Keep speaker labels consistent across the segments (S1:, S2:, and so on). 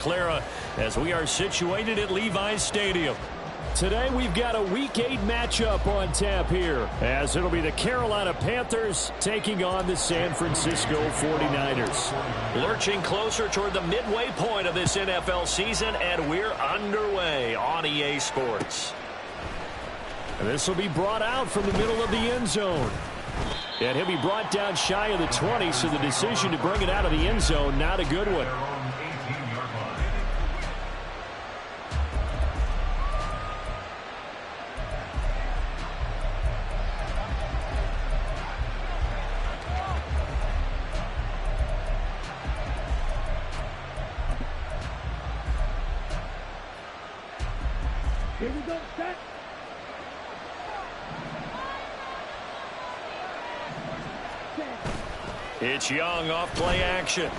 S1: Clara, as we are situated at Levi's Stadium. Today we've got a Week 8 matchup on tap here, as it'll be the Carolina Panthers taking on the San Francisco 49ers. Lurching closer toward the midway point of this NFL season, and we're underway on EA Sports. And this will be brought out from the middle of the end zone. And he'll be brought down shy of the 20, so the decision to bring it out of the end zone, not a good one.
S2: Here we go, set.
S1: It's Young off play action.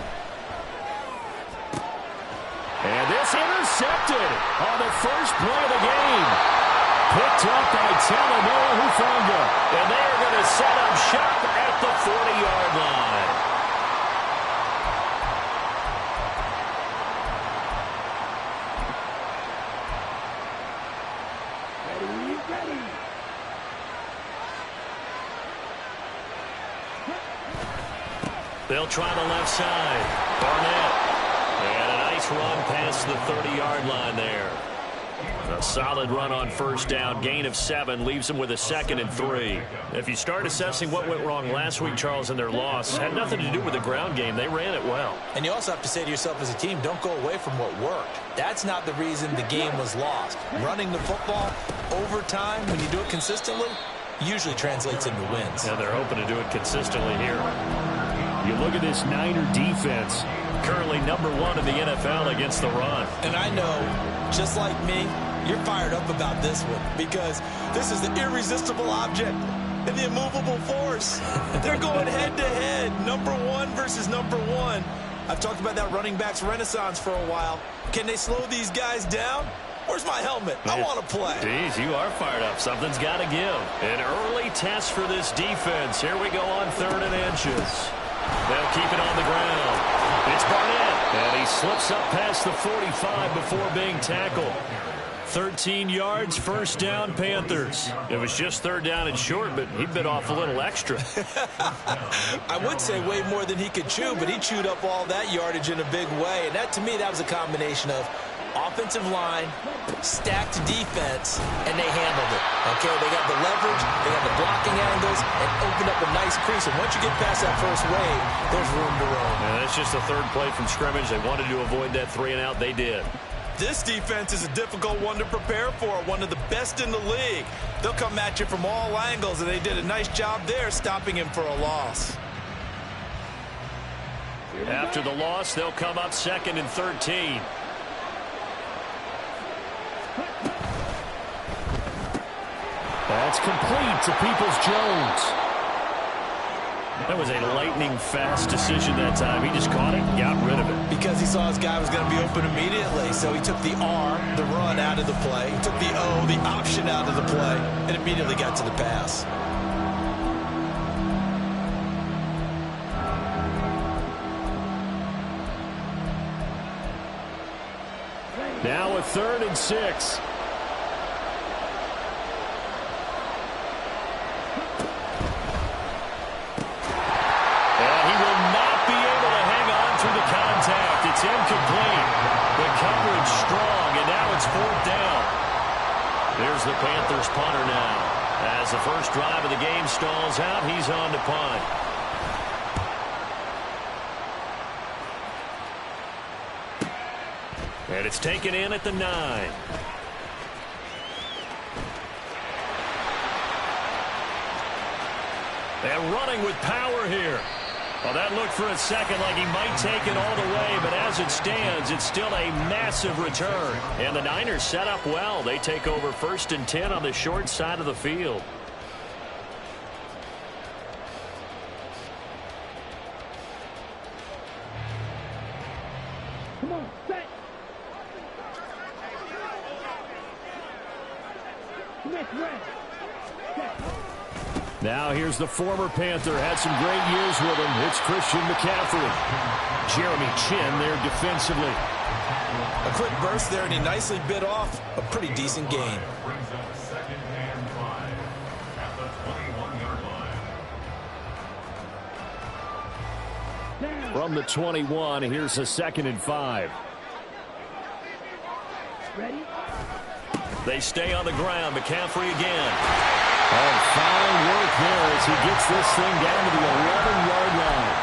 S1: And this intercepted on the first play of the game. Picked up by Talanoa Hufanga. And they are going to set up shop at the 40-yard line. They'll try the left side. Barnett. And a nice run past the 30-yard line there. A solid run on first down. Gain of 7 leaves them with a 2nd and 3. If you start assessing what went wrong last week, Charles, in their loss, had nothing to do with the ground game. They ran it well.
S3: And you also have to say to yourself as a team, don't go away from what worked. That's not the reason the game was lost. Running the football over time, when you do it consistently, usually translates into wins.
S1: And they're hoping to do it consistently here. You look at this Niner defense, currently number 1 in the NFL against the run.
S3: And I know, just like me, you're fired up about this one because this is the irresistible object and the immovable force. They're going head-to-head, number 1 versus number 1. I've talked about that running backs renaissance for a while. Can they slow these guys down? Where's my helmet? I want to play.
S1: Jeez, you are fired up. Something's got to give. An early test for this defense. Here we go on 3rd and inches. They'll keep it on the ground. It's Barnett. And he slips up past the 45 before being tackled. 13 yards, first down, Panthers. It was just 3rd down and short, but he bit off a little extra.
S3: I would say way more than he could chew, but he chewed up all that yardage in a big way. And that, to me, that was a combination of offensive line, stacked defense, and they handled it. Okay, they got the leverage, they got the blocking angles, and opened up a nice crease. And once you get past that first wave, there's room to roam.
S1: And that's just the 3rd play from scrimmage. They wanted to avoid that 3 and out. They did.
S3: This defense is a difficult one to prepare for, one of the best in the league. They'll come at you from all angles, and they did a nice job there stopping him for a loss.
S1: After the loss, they'll come up 2nd and 13. That's complete to Peoples-Jones. That was a lightning-fast decision that time. He just caught it, got rid of it.
S3: Because he saw his guy was going to be open immediately, so he took the R, the run, out of the play. He took the O, the option, out of the play, and immediately got to the pass.
S1: Now a 3rd and 6. It's incomplete. The coverage strong, and now it's 4th down. There's the Panthers punter now. As the first drive of the game stalls out, he's on to punt. And it's taken in at the 9. And running with power here. Well, that looked for a second like he might take it all the way, but as it stands, it's still a massive return. And the Niners set up well. They take over 1st and 10 on the short side of the field.
S2: Come on, set. Smith, red. Set.
S1: Now here's the former Panther. Had some great years with him. It's Christian McCaffrey. Jeremy Chin there defensively.
S3: quick burst there, and he nicely bit off a pretty decent gain.
S1: From the 21, here's a 2nd and 5.
S2: Ready?
S1: They stay on the ground. McCaffrey again. Oh, fine work there as he gets this thing down to the 11-yard line.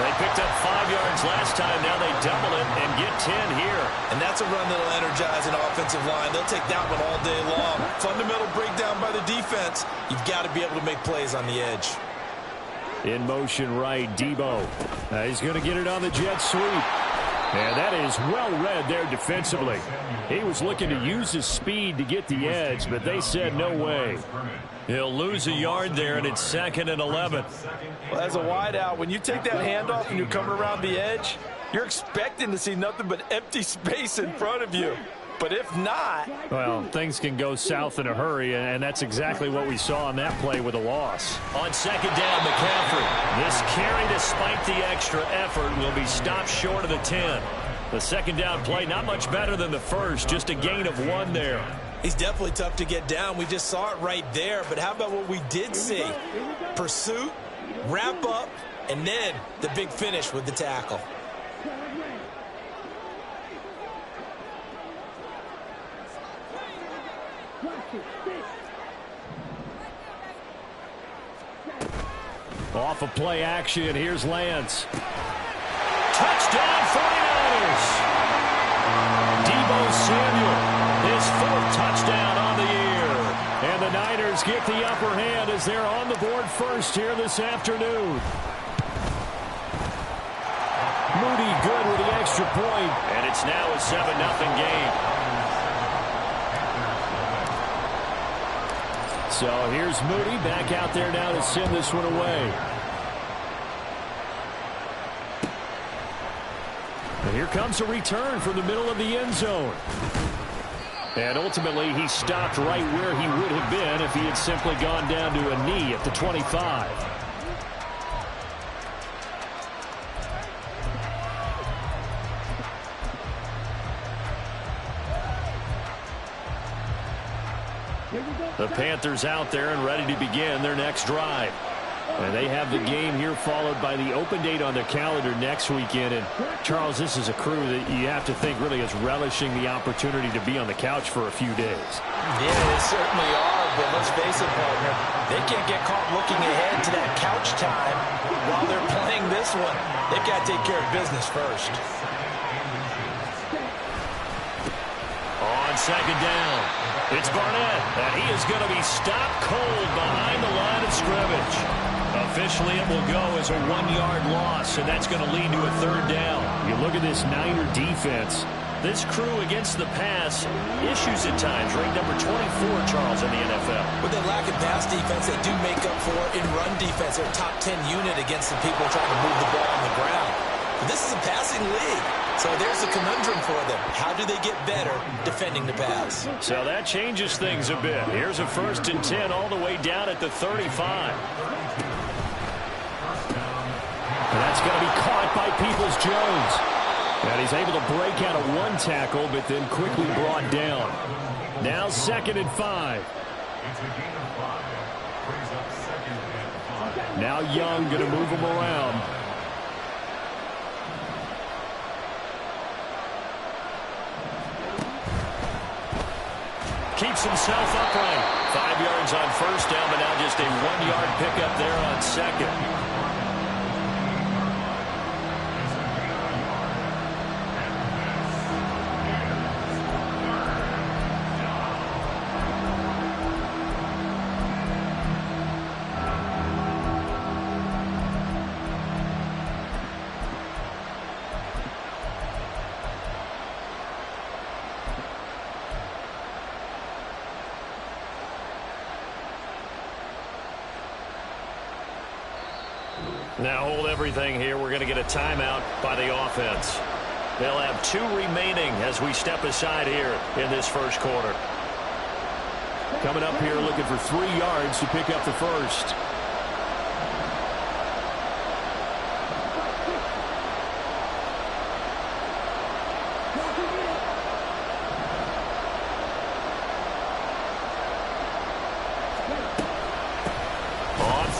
S1: They picked up 5 yards last time. Now they double it and get 10 here.
S3: And that's a run that'll energize an offensive line. They'll take that one all day long. Fundamental breakdown by the defense. You've got to be able to make plays on the edge.
S1: In motion right, Debo. He's going to get it on the jet sweep. And that is well read there defensively. He was looking to use his speed to get the edge, but they said no way. He'll lose a yard there, and it's 2nd and 11.
S3: Well, as a wideout, when you take that handoff and you're coming around the edge, you're expecting to see nothing but empty space in front of you. But if not...
S1: Well, things can go south in a hurry, and that's exactly what we saw on that play with a loss. On 2nd down, McCaffrey. This carry, despite the extra effort, will be stopped short of the 10. The 2nd down play, not much better than the first, just a gain of 1 there.
S3: He's definitely tough to get down. We just saw it right there. But how about what we did see? Pursuit, wrap up, and then the big finish with the tackle.
S1: Off of play action, here's Lance. Touchdown 49ers! Debo Samuel, his 4th touchdown on the year. And the Niners get the upper hand as they're on the board first here this afternoon. Moody good with the extra point, and it's now a 7-0 game. So here's Moody back out there now to send this one away. And here comes a return from the middle of the end zone. And ultimately he stopped right where he would have been if he had simply gone down to a knee at the 25. The Panthers out there and ready to begin their next drive. And they have the game here followed by the open date on their calendar next weekend. And, Charles, this is a crew that you have to think really is relishing the opportunity to be on the couch for a few days.
S3: Yeah, they certainly are, but let's face it, partner. They can't get caught looking ahead to that couch time while they're playing this one. They've got to take care of business first.
S1: On 2nd down, it's Barnett, and he is going to be stopped cold behind the line of scrimmage. Officially, it will go as a 1-yard loss, and that's going to lead to a 3rd down. You look at this Niner defense. This crew against the pass, issues at times, ranked number 24, Charles, in the NFL.
S3: With their lack of pass defense, they do make up for in run defense. They're a top 10 unit against the people trying to move the ball on the ground. But this is a passing league. So there's a conundrum for them. How do they get better defending the pass?
S1: So that changes things a bit. Here's a 1st and 10 all the way down at the 35. And that's going to be caught by Peoples-Jones. And he's able to break out of 1 tackle, but then quickly brought down. Now 2nd and 5. Now Young going to move him around. Keeps himself upright. 5 yards on 1st down, but now just a 1-yard pickup there on 2nd. Now hold everything here. We're going to get a timeout by the offense. They'll have 2 remaining as we step aside here in this 1st quarter. Coming up here looking for 3 yards to pick up the 1st.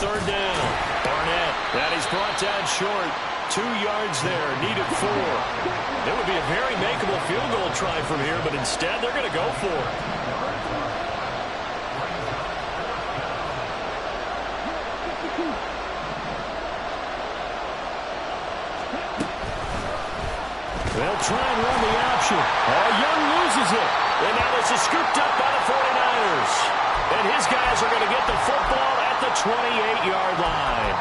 S1: third down. Barnett, and he's brought down short. 2 yards there, needed 4. It would be a very makeable field goal try from here, but instead they're going to go for it. They'll try and run the option. Young loses it. And now this is scooped up by the 49ers. And his guys are going to get the football at the 28-yard line.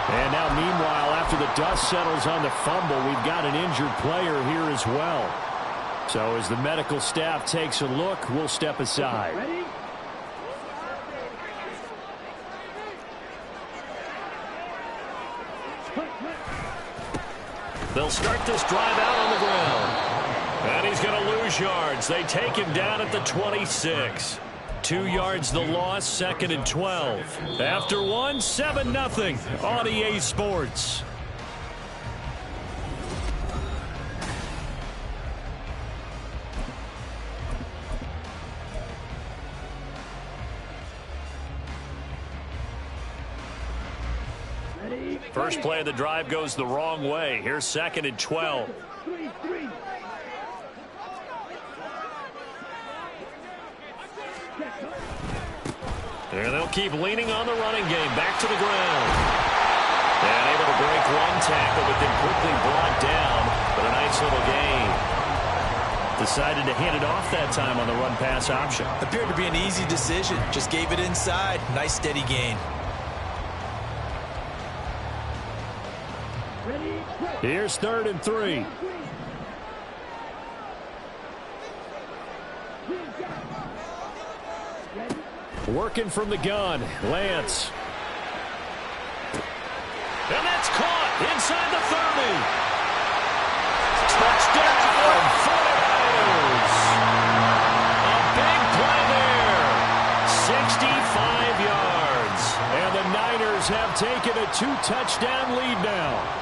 S1: And now, meanwhile, after the dust settles on the fumble, we've got an injured player here as well. So as the medical staff takes a look, we'll step aside.
S2: Ready?
S1: They'll start this drive out on the ground. And he's going to lose yards. They take him down at the 26. 2 yards the loss, 2nd and 12. After 1, 7-0 on EA Sports. First play of the drive goes the wrong way. Here's 2nd and 12.
S2: 3-3.
S1: And they'll keep leaning on the running game. Back to the ground. And able to break 1 tackle, but then quickly brought down. But a nice little gain. Decided to hand it off that time on the run-pass option.
S3: Appeared to be an easy decision. Just gave it inside. Nice steady gain.
S1: Here's 3rd and 3. Working from the gun, Lance. And that's caught inside the 30. Touchdown, 49ers. A big play there. 65 yards. And the Niners have taken a 2-touchdown lead now.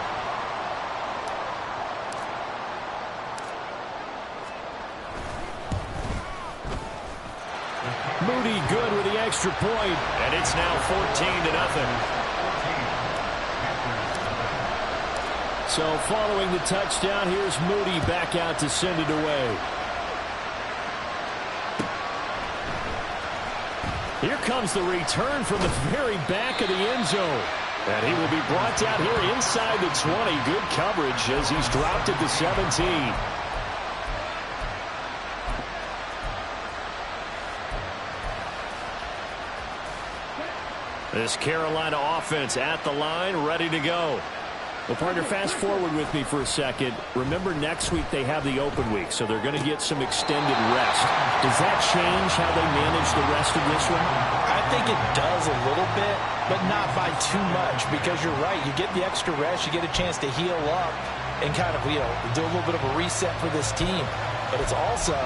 S1: Moody good with the extra point, and it's now 14-0. So following the touchdown, here's Moody back out to send it away. Here comes the return from the very back of the end zone. And he will be brought down here inside the 20. Good coverage as he's dropped at the 17. This Carolina offense at the line, ready to go. Well, partner, fast forward with me for a second. Remember, next week they have the open week, so they're going to get some extended rest. Does that change how they manage the rest of this one?
S3: I think it does a little bit, but not by too much, because you're right. You get the extra rest, you get a chance to heal up and kind of, do a little bit of a reset for this team. But it's also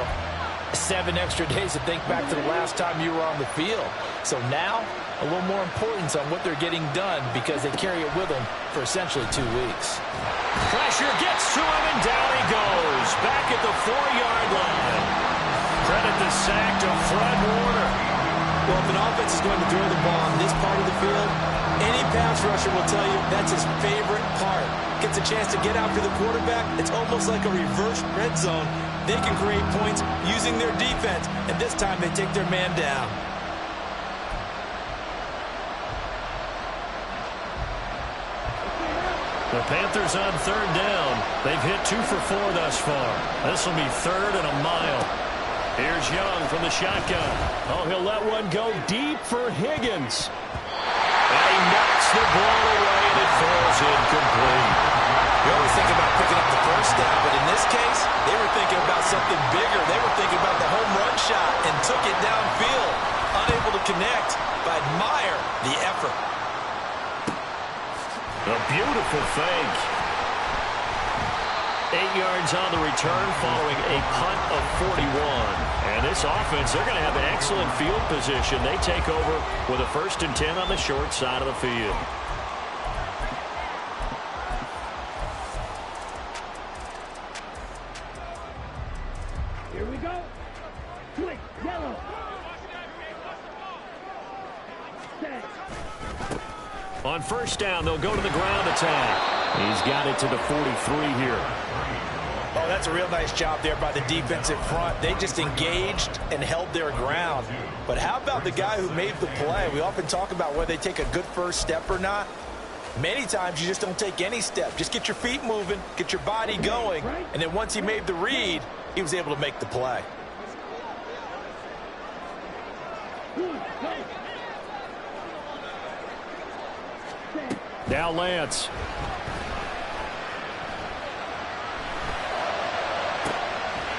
S3: 7 extra days to think back to the last time you were on the field. So now, a little more importance on what they're getting done because they carry it with them for essentially 2 weeks.
S1: Pressure gets to him, and down he goes. Back at the 4-yard line. Credit the sack to Fred Warner.
S3: Well, if an offense is going to throw the ball on this part of the field, any pass rusher will tell you that's his favorite part. Gets a chance to get after the quarterback. It's almost like a reverse red zone. They can create points using their defense, and this time they take their man down.
S1: The Panthers on 3rd down. They've hit 2 for 4 thus far. This will be 3rd and a mile. Here's Young from the shotgun. Oh, he'll let one go deep for Higgins. And he knocks the ball away, and it falls incomplete.
S3: You always think about picking up the first down, but in this case, they were thinking about something bigger. They were thinking about the home run shot and took it downfield. Unable to connect, but admire the effort.
S1: A beautiful fake. 8 yards on the return following a punt of 41. And this offense, they're going to have an excellent field position. They take over with a 1st and 10 on the short side of the field.
S2: Here we go. Quick, yellow. Set.
S1: On first down, they'll go to the ground attack. He's got it to the 43 here.
S3: Oh, that's a real nice job there by the defensive front. They just engaged and held their ground. But how about the guy who made the play? We often talk about whether they take a good first step or not. Many times you just don't take any step. Just get your feet moving, get your body going, and then once he made the read, he was able to make the play.
S1: Now Lance.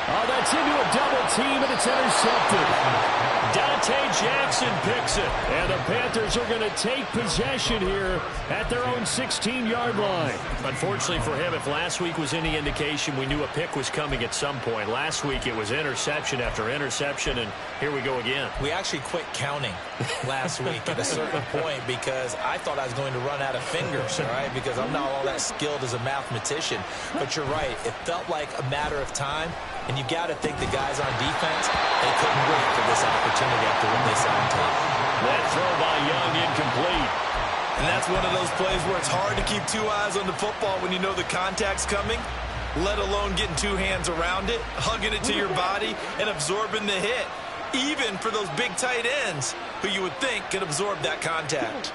S1: Oh, that's into a double team, and it's intercepted. Dante Jackson picks it. And the Panthers are going to take possession here at their own 16-yard line.
S4: Unfortunately for him, if last week was any indication, we knew a pick was coming at some point. Last week it was interception after interception, and here we go again.
S3: We actually quit counting last week at a certain point because I thought I was going to run out of fingers, all right, because I'm not all that skilled as a mathematician. But you're right. It felt like a matter of time. And you got to think the guys on defense, they couldn't wait for this opportunity after what they saw on tape.
S1: That throw by Young incomplete.
S3: And that's one of those plays where it's hard to keep two eyes on the football when you know the contact's coming, let alone getting two hands around it, hugging it to your body, and absorbing the hit, even for those big tight ends who you would think could absorb that contact.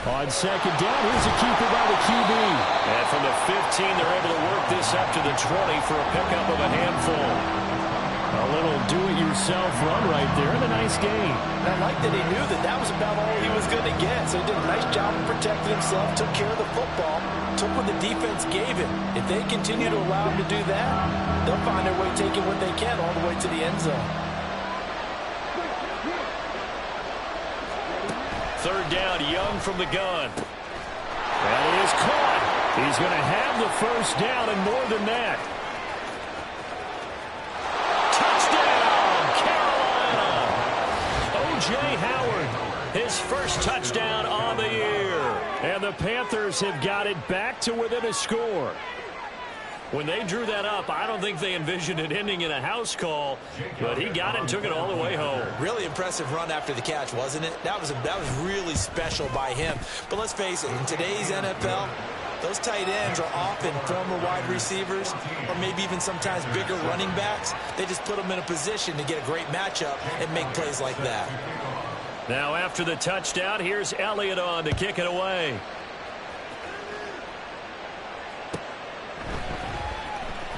S1: On second down, here's a keeper by the QB. And from the 15, they're able to work this up to the 20 for a pickup of a handful. A little do-it-yourself run right there and a nice gain.
S3: And I like that he knew that that was about all he was going to get. So he did a nice job of protecting himself, took care of the football, took what the defense gave him. If they continue to allow him to do that, they'll find their way taking what they can all the way to the end zone.
S1: Third down, Young from the gun. And it is caught. He's going to have the first down and more than that. Touchdown, Carolina. O.J. Howard, his first touchdown on the year. And the Panthers have got it back to within a score. When they drew that up, I don't think they envisioned it ending in a house call, but he got it and took it all the way home.
S3: Really impressive run after the catch, wasn't it? That was really special by him. But let's face it, in today's NFL, those tight ends are often former wide receivers or maybe even sometimes bigger running backs. They just put them in a position to get a great matchup and make plays like that.
S1: Now after the touchdown, here's Elliott on to kick it away.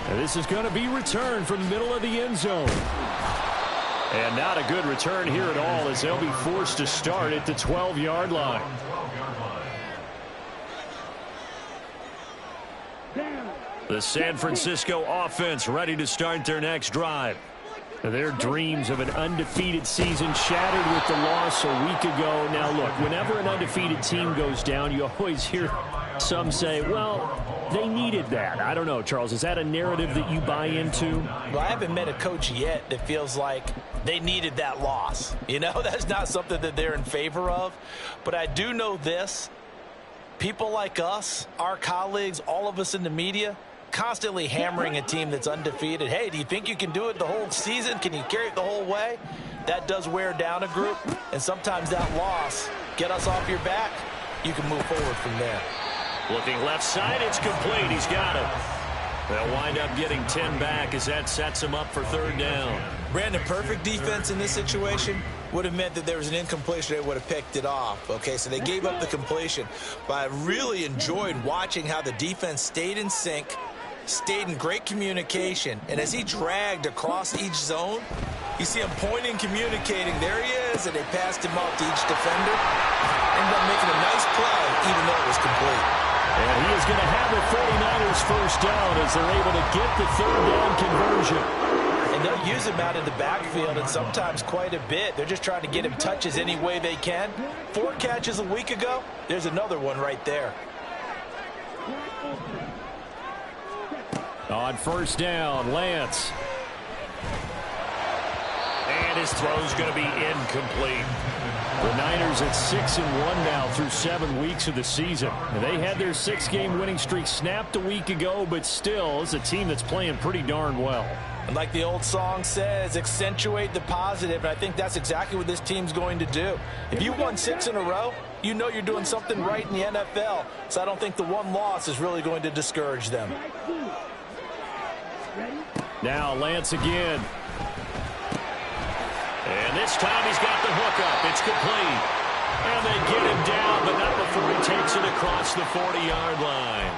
S1: And this is going to be returned from the middle of the end zone. And not a good return here at all as they'll be forced to start at the 12-yard line. The San Francisco offense ready to start their next drive. Their dreams of an undefeated season shattered with the loss a week ago. Now, look, whenever an undefeated team goes down, you always hear some say, well, they needed that. I don't know, Charles. Is that a narrative that you buy into?
S3: Well, I haven't met a coach yet that feels like they needed that loss. You know, that's not something that they're in favor of. But I do know this. People like us, our colleagues, all of us in the media, constantly hammering a team that's undefeated. Hey, do you think you can do it the whole season? Can you carry it the whole way? That does wear down a group. And sometimes that loss, get us off your back, you can move forward from there.
S1: Looking left side, it's complete. He's got it. They'll wind up getting 10 back as that sets him up for third down.
S3: Brandon, perfect defense in this situation would have meant that there was an incompletion. They would have picked it off. Okay, so they gave up the completion. But I really enjoyed watching how the defense stayed in sync, stayed in great communication. And as he dragged across each zone, you see him pointing, communicating. There he is, and they passed him off to each defender. Ended up making a nice play, even though it was complete.
S1: And he is going to have the 49ers first down as they're able to get the third down conversion.
S3: And they'll use him out in the backfield and sometimes quite a bit. They're just trying to get him touches any way they can. 4 catches a week ago. There's another one right there.
S1: On first down, Lance. And his throw's going to be incomplete. The Niners at 6-1 now through 7 weeks of the season. And they had their 6-game winning streak snapped a week ago, but still is a team that's playing pretty darn well.
S3: And like the old song says, accentuate the positive, and I think that's exactly what this team's going to do. If you won 6 in a row, you know you're doing something right in the NFL, so I don't think the one loss is really going to discourage them.
S1: Now Lance again. And this time he's got the hook up. It's complete. And they get him down, but not before he takes it across the 40-yard line.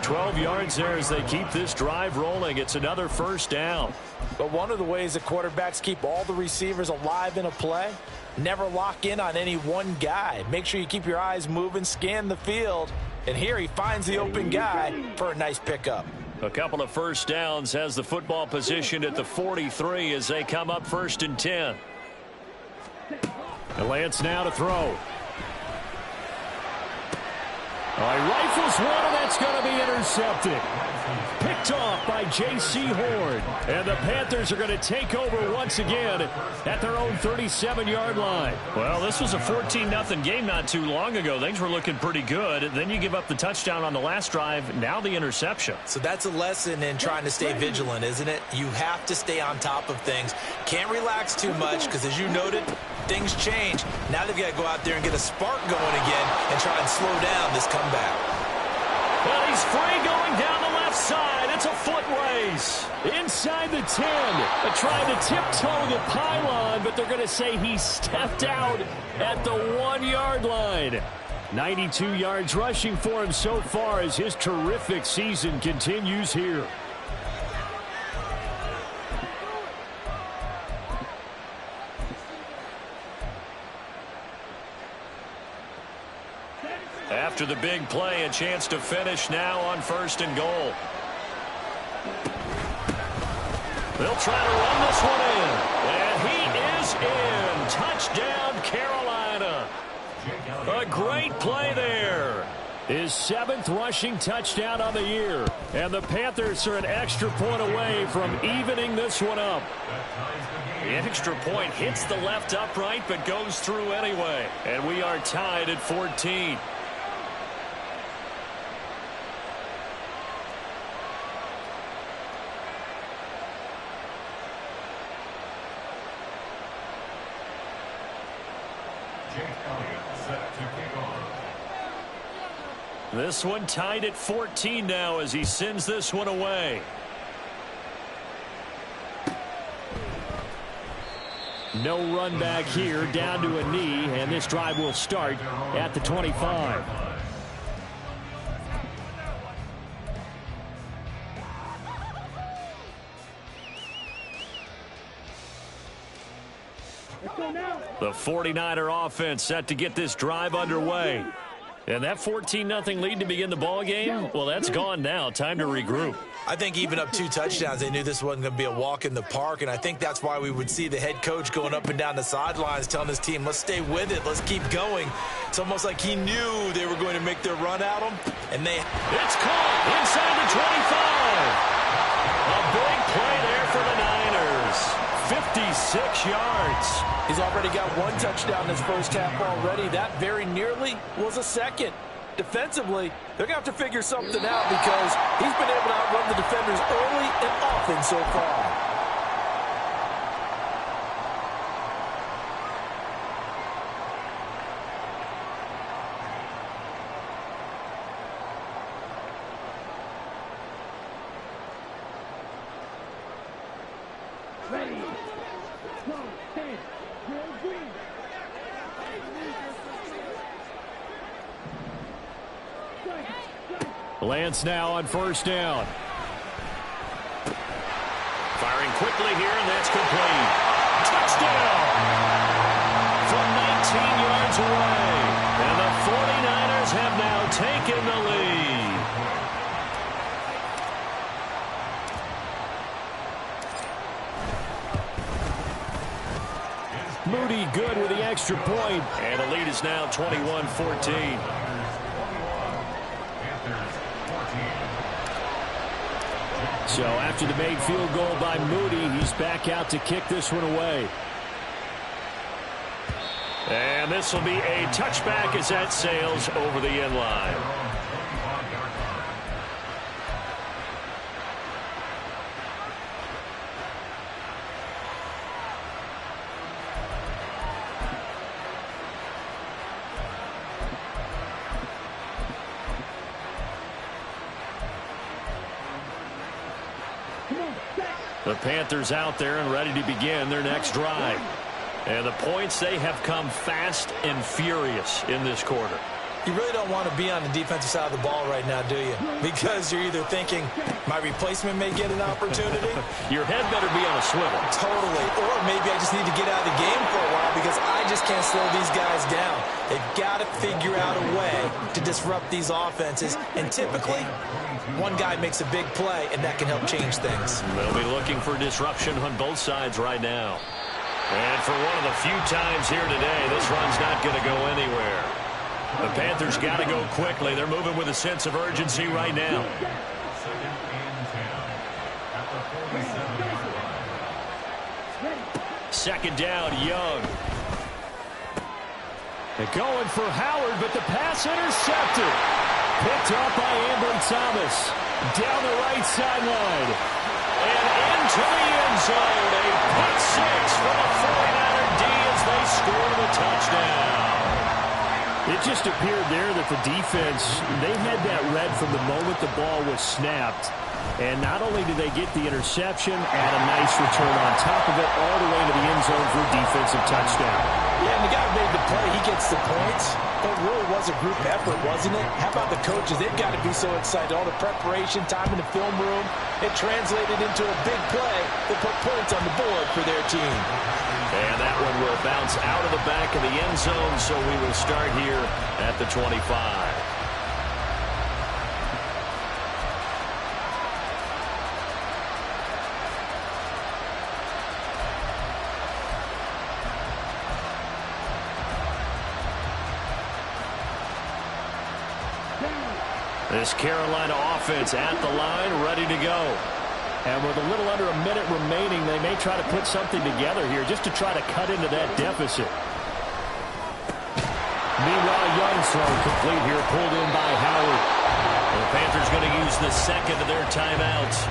S1: 12 yards there as they keep this drive rolling. It's another first down.
S3: But one of the ways that quarterbacks keep all the receivers alive in a play, never lock in on any one guy. Make sure you keep your eyes moving, scan the field. And here he finds the open guy for a nice pickup.
S1: A couple of first downs, has the football position at the 43 as they come up 1st and 10. And Lance now to throw. He rifles one, and that's going to be intercepted. Picked off by J.C. Horn. And the Panthers are going to take over once again at their own 37-yard line.
S4: Well, this was a 14-0 game not too long ago. Things were looking pretty good. Then you give up the touchdown on the last drive. Now the interception.
S3: So that's a lesson in trying to stay vigilant, isn't it? You have to stay on top of things. Can't relax too much because, as you noted, things change. Now they've got to go out there and get a spark going again and try and slow down this comeback.
S1: Well, he's free going down the left side. It's a foot race. Inside the 10. Trying to tiptoe the pylon, but they're going to say he stepped out at the 1-yard line. 92 yards rushing for him so far as his terrific season continues here. After the big play, a chance to finish now on 1st and goal. They'll try to run this one in. And he is in. Touchdown, Carolina. A great play there. His 7th rushing touchdown on the year. And the Panthers are an extra point away from evening this one up. The extra point hits the left upright but goes through anyway. And we are tied at 14. This one tied at 14 now as he sends this one away. No run back here, down to a knee, and this drive will start at the 25. The 49er offense set to get this drive underway. And that 14-0 lead to begin the ball game, well, that's gone now. Time to regroup.
S3: I think even up 2 touchdowns, they knew this wasn't going to be a walk in the park, and I think that's why we would see the head coach going up and down the sidelines telling his team, let's stay with it, let's keep going. It's almost like he knew they were going to make their run at him, and they...
S1: It's caught inside the 25. A big play there for the Niners. 56 yards.
S3: He's already got 1 touchdown in his first half already. That very nearly was a second. Defensively, they're going to have to figure something out because he's been able to outrun the defenders early and often so far.
S2: Ready. Go, 10. Go green.
S1: Lance now on 1st down. Firing quickly here, and that's complete. Touchdown! From 19 yards away. And the 49ers have now taken the lead. Moody good with the extra point. And the lead is now 21-14. So after the made field goal by Moody, he's back out to kick this one away. And this will be a touchback as that sails over the end line. The Panthers out there and ready to begin their next drive. And the points, they have come fast and furious in this quarter.
S3: You really don't want to be on the defensive side of the ball right now, do you? Because you're either thinking, my replacement may get an opportunity.
S1: Your head better be on a swivel.
S3: Totally. Or maybe I just need to get out of the game for a while because I just can't slow these guys down. They've got to figure out a way to disrupt these offenses. And typically, one guy makes a big play, and that can help change things.
S1: They'll be looking for disruption on both sides right now. And for one of the few times here today, this run's not going to go anywhere. The Panthers got to go quickly. They're moving with a sense of urgency right now. Second down, Young. They're going for Howard, but the pass intercepted. Picked up by Ambry Thomas. Down the right sideline. And into the end zone. A pick six for the 49er D as they score the touchdown. It just appeared there that the defense, they had that read from the moment the ball was snapped. And not only did they get the interception, add a nice return on top of it, all the way to the end zone for a defensive touchdown.
S3: Yeah, and the guy who made the play, he gets the points. It really was a group effort, wasn't it? How about the coaches? They've got to be so excited. All the preparation, time in the film room, it translated into a big play that put points on the board for their team.
S1: And that one will bounce out of the back of the end zone, so we will start here at the 25. This Carolina offense at the line, ready to go. And with a little under a minute remaining, they may try to put something together here just to try to cut into that deficit. Meanwhile, Young's throw complete here, pulled in by Howard. And the Panthers going to use the second of their timeouts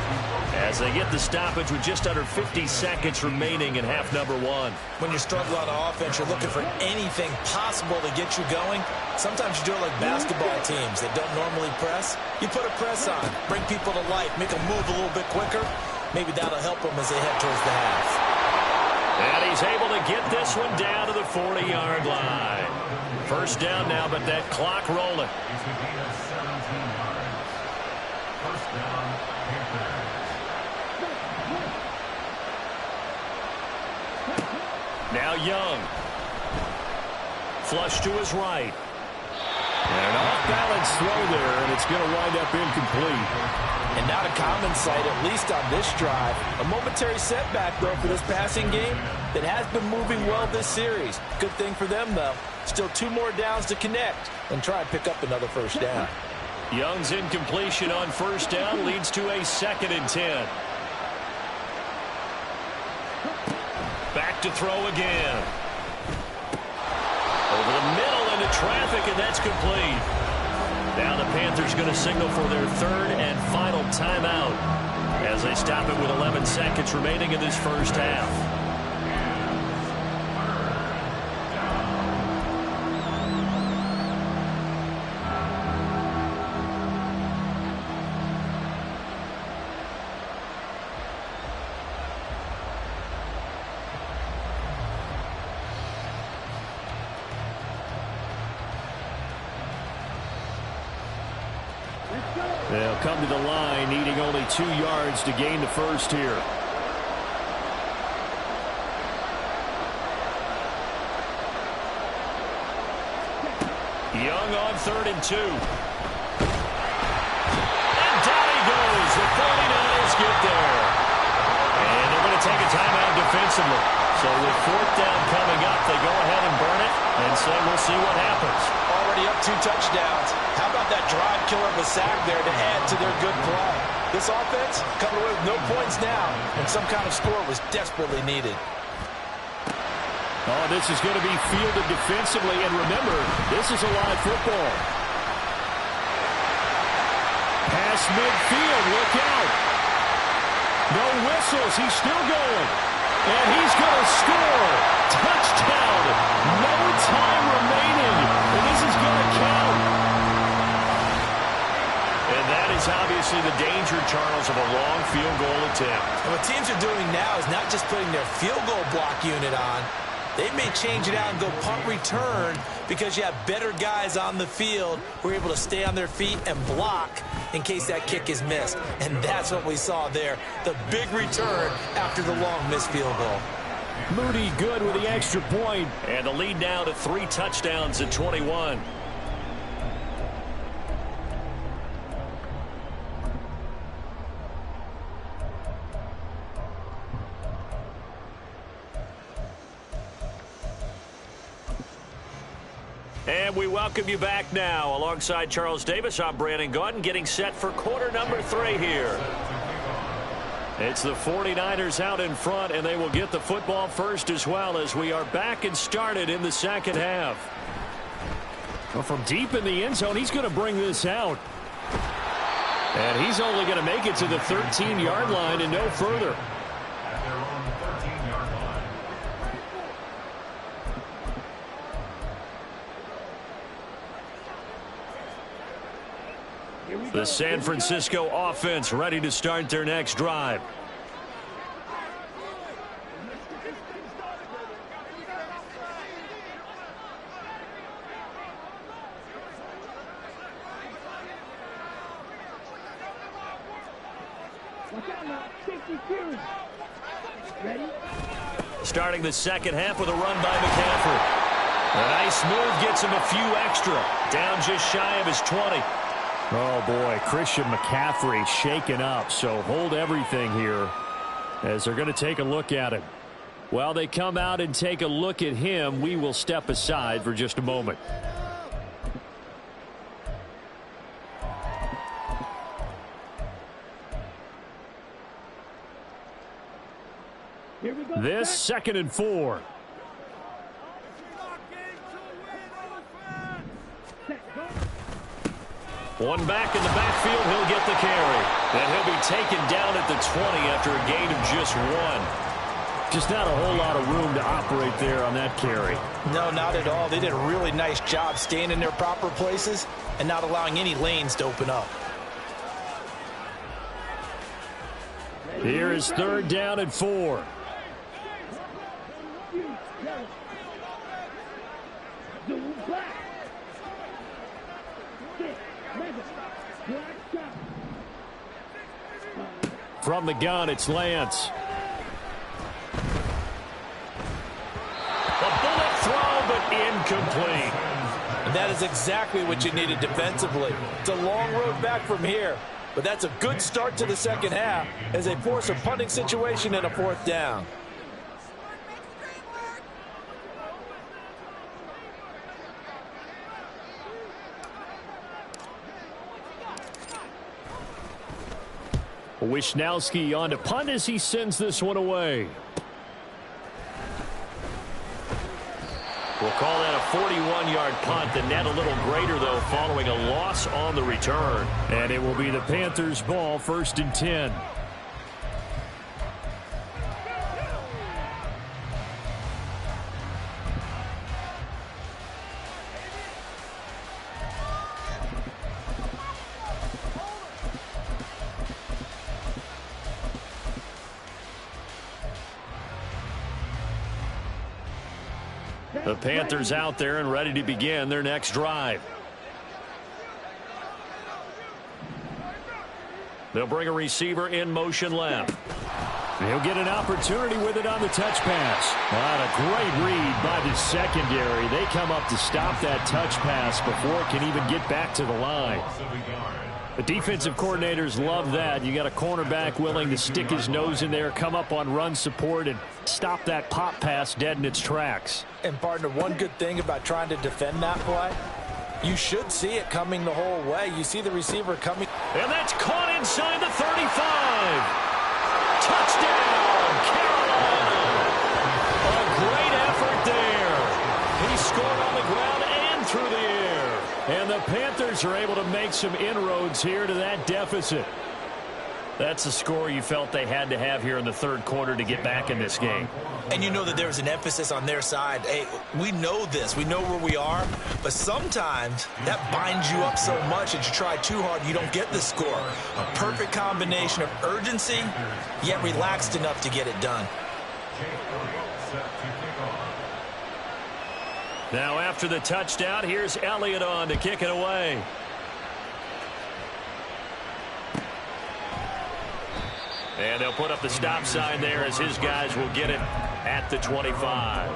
S1: as they get the stoppage with just under 50 seconds remaining in half number one.
S3: When you struggle on offense, you're looking for anything possible to get you going. Sometimes you do it like basketball teams that don't normally press. You put a press on, bring people to life, make them move a little bit quicker. Maybe that'll help them as they head towards the half.
S1: And he's able to get this one down to the 40-yard line. First down now, but that clock rolling. Now Young. Flush to his right. And an off-balance throw there, and it's going to wind up incomplete.
S3: And not a common sight, at least on this drive. A momentary setback, though, for this passing game that has been moving well this series. Good thing for them, though. Still 2 more downs to connect and try and pick up another first down.
S1: Young's incompletion on first down leads to a 2nd and 10. Back to throw again. Over the middle into traffic, and that's complete. Now the Panthers going to signal for their 3rd and final timeout as they stop it with 11 seconds remaining in this first half. They'll come to the line, needing only 2 yards to gain the first here. Young on 3rd and 2. And down he goes. The 49ers get there. And they're going to take a timeout defensively. So with 4th down coming up, they go ahead and burn it and say we'll see what happens.
S3: Already up 2 touchdowns. How about that drive killer of a sack there to add to their good play? This offense coming away with no points now, and some kind of score was desperately needed.
S1: Oh, this is going to be fielded defensively. And remember, this is a live football. Pass midfield. Look out. No whistles. He's still going. And he's going to score. Touchdown. No time remaining. And this is going to count. And that is obviously the danger, Charles, of a long field goal attempt.
S3: And what teams are doing now is not just putting their field goal block unit on. They may change it out and go punt return because you have better guys on the field who are able to stay on their feet and block in case that kick is missed. And that's what we saw there, the big return after the long missed field goal.
S1: Moody good with the extra point.
S4: And the lead now to 3 touchdowns at 21. And we welcome you back now. Alongside Charles Davis, I'm Brandon Gaudin, getting set for quarter number 3 here. It's the 49ers out in front, and they will get the football first as well as we are back and started in the second half.
S1: Well, from deep in the end zone, he's going to bring this out. And he's only going to make it to the 13-yard line and no further. The San Francisco offense ready to start their next drive. Starting the second half with a run by McCaffrey. A nice move gets him a few extra. Down just shy of his 20. Oh, boy, Christian McCaffrey shaken up, so hold everything here as they're going to take a look at him. While they come out and take a look at him, we will step aside for just a moment. This 2nd and 4. One back in the backfield, he'll get the carry. And he'll be taken down at the 20 after a gain of just 1. Just not a whole lot of room to operate there on that carry.
S3: No, not at all. They did a really nice job staying in their proper places and not allowing any lanes to open up.
S1: Here is 3rd down and 4. From the gun, it's Lance.
S4: A bullet throw, but incomplete.
S3: And that is exactly what you needed defensively. It's a long road back from here, but that's a good start to the second half as they force a punting situation and a 4th down.
S1: Wishnowski on to punt as he sends this one away.
S4: We'll call that a 41-yard punt. The net a little greater, though, following a loss on the return.
S1: And it will be the Panthers' ball, 1st and 10. The Panthers out there and ready to begin their next drive.
S4: They'll bring a receiver in motion left.
S1: He'll get an opportunity with it on the touch pass. What a great read by the secondary. They come up to stop that touch pass before it can even get back to the line. The defensive coordinators love that. You got a cornerback willing to stick his nose in there, come up on run support, and stop that pop pass dead in its tracks.
S3: And, partner, one good thing about trying to defend that play, you should see it coming the whole way. You see the receiver coming.
S4: And that's caught inside the 35. Touchdown, Carolina. A great effort there.
S1: And the Panthers are able to make some inroads here to that deficit.
S4: That's the score you felt they had to have here in the third quarter to get back in this game.
S3: And you know that there's an emphasis on their side. Hey, we know this. We know where we are. But sometimes that binds you up so much that you try too hard and you don't get the score. A perfect combination of urgency, yet relaxed enough to get it done.
S4: Now after the touchdown, here's Elliott on to kick it away. And they'll put up the stop sign there as his guys will get it at the 25.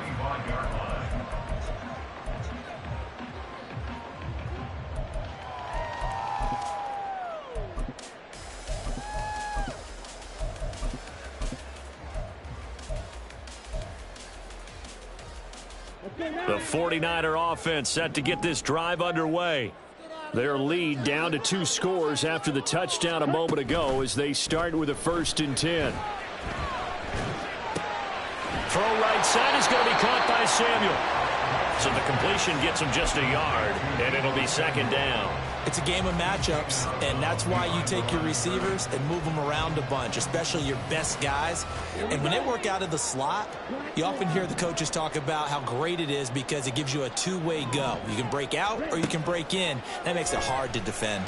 S4: The 49er offense set to get this drive underway. Their lead down to 2 scores after the touchdown a moment ago as they start with a 1st and 10. Throw right side is going to be caught by Samuel. So the completion gets him just a yard, and it'll be 2nd down.
S3: It's a game of matchups, and that's why you take your receivers and move them around a bunch, especially your best guys. And when they work out of the slot, you often hear the coaches talk about how great it is because it gives you a two-way go. You can break out or you can break in. That makes it hard to defend.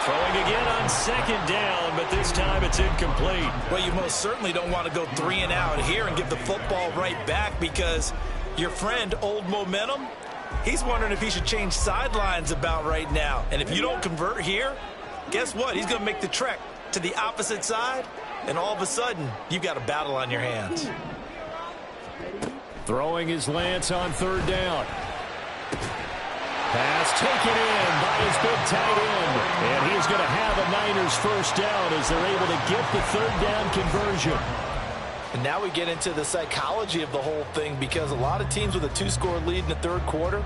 S4: Throwing again on 2nd down, but this time it's incomplete.
S3: Well, you most certainly don't want to go 3 and out here and give the football right back because your friend, Old Momentum, he's wondering if he should change sidelines about right now. And if you don't convert here, guess what? He's going to make the trek to the opposite side, and all of a sudden, you've got a battle on your hands.
S1: Throwing his Lance on 3rd down. Pass taken in by his big tight end. And he's going to have a Niners 1st down as they're able to get the 3rd down conversion.
S3: And now we get into the psychology of the whole thing because a lot of teams with a 2-score lead in the 3rd quarter,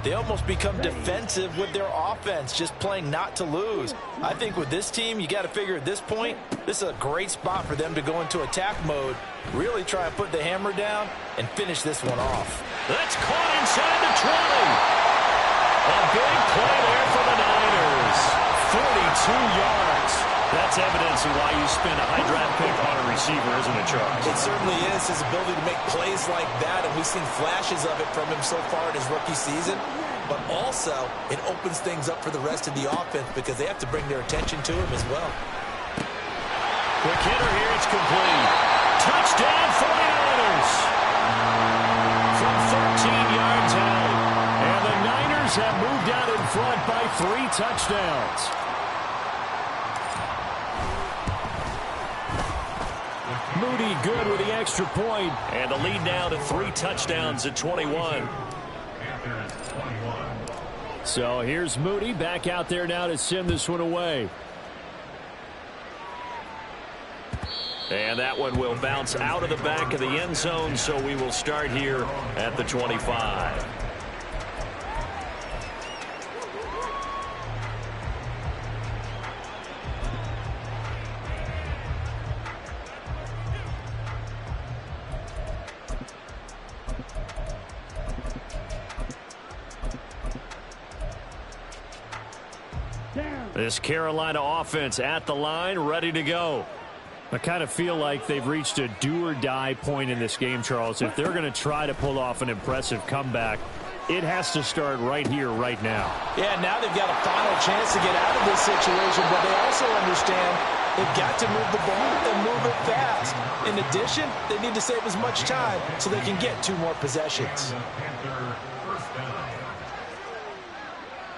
S3: they almost become defensive with their offense, just playing not to lose. I think with this team, you got to figure at this point, this is a great spot for them to go into attack mode, really try and put the hammer down and finish this one off.
S4: That's caught inside the 20. A big play there for the Niners. 42 yards. That's evidence of why you spend a high draft pick on a receiver, isn't it, Charles?
S3: It certainly is, his ability to make plays like that, and we've seen flashes of it from him so far in his rookie season. But also, it opens things up for the rest of the offense because they have to bring their attention to him as well.
S4: Quick hitter here, it's complete. Touchdown, 49ers! From 13 yards out.
S1: And the Niners have moved out in front by 3 touchdowns. Moody good with the extra point.
S4: And the lead now to 3 touchdowns at 21.
S1: So here's Moody back out there now to send this one away.
S4: And that one will bounce out of the back of the end zone, so we will start here at the 25. This Carolina offense at the line, ready to go.
S1: I kind of feel like they've reached a do-or-die point in this game, Charles. If they're going to try to pull off an impressive comeback, it has to start right here, right now.
S3: Yeah, now they've got a final chance to get out of this situation, but they also understand they've got to move the ball and move it fast. In addition, they need to save as much time so they can get 2 more possessions.